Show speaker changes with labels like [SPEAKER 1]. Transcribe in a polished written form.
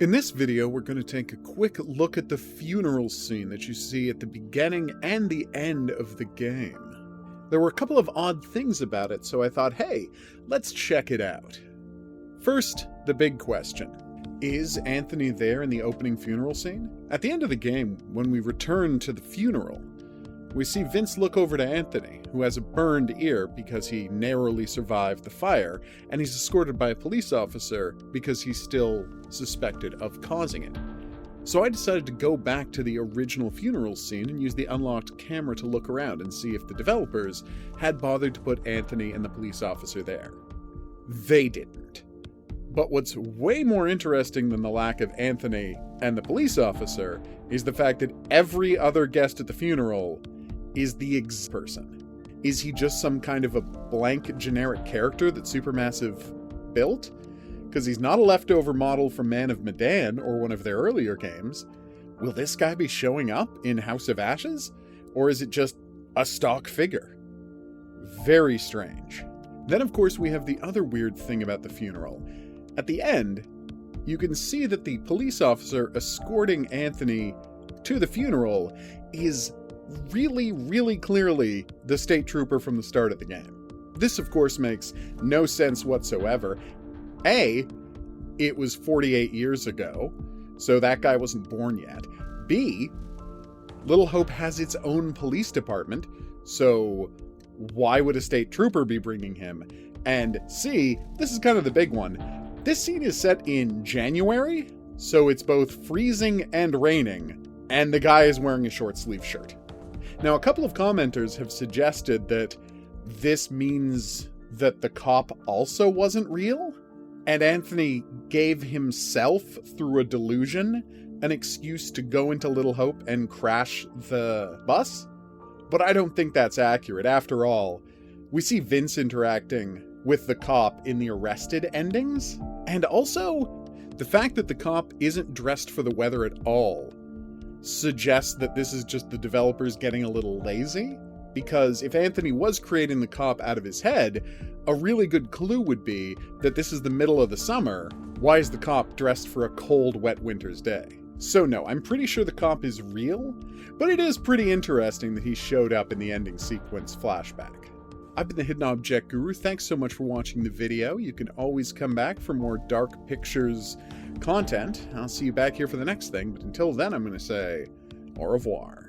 [SPEAKER 1] In this video, we're going to take a quick look at the funeral scene that you see at the beginning and the end of the game. There were a couple of odd things about it, so I thought, hey, let's check it out. First, the big question. Is Anthony there in the opening funeral scene? At the end of the game, when we return to the funeral, we see Vince look over to Anthony, who has a burned ear because he narrowly survived the fire, and he's escorted by a police officer because he's still suspected of causing it. So I decided to go back to the original funeral scene and use the unlocked camera to look around and see if the developers had bothered to put Anthony and the police officer there. They didn't. But what's way more interesting than the lack of Anthony and the police officer is the fact that every other guest at the funeral is the ExPerson. Is he just some kind of a blank generic character that Supermassive built? Because he's not a leftover model from Man of Medan or one of their earlier games. Will this guy be showing up in House of Ashes? Or is it just a stock figure? Very strange. Then of course we have the other weird thing about the funeral. At the end, you can see that the police officer escorting Anthony to the funeral is really clearly the state trooper from the start of the game. This of course makes no sense whatsoever. A, it was 48 years ago, so that guy wasn't born yet. B, Little Hope has its own police department, so why would a state trooper be bringing him? And C, this is kind of the big one. This scene is set in January, so it's both freezing and raining, and the guy is wearing a short sleeve shirt. Now, a couple of commenters have suggested that this means that the cop also wasn't real, and Anthony gave himself, through a delusion, an excuse to go into Little Hope and crash the bus. But I don't think that's accurate. After all, we see Vince interacting with the cop in the Arrested endings, and also the fact that the cop isn't dressed for the weather at all suggests that this is just the developers getting a little lazy, because if Anthony was creating the cop out of his head, a really good clue would be that this is the middle of the summer. Why is the cop dressed for a cold, wet winter's day? So no, I'm pretty sure the cop is real, but it is pretty interesting that he showed up in the ending sequence flashback. I've been the Hidden Object Guru. Thanks so much for watching the video. You can always come back for more Dark Pictures content. I'll see you back here for the next thing, but until then I'm going to say au revoir.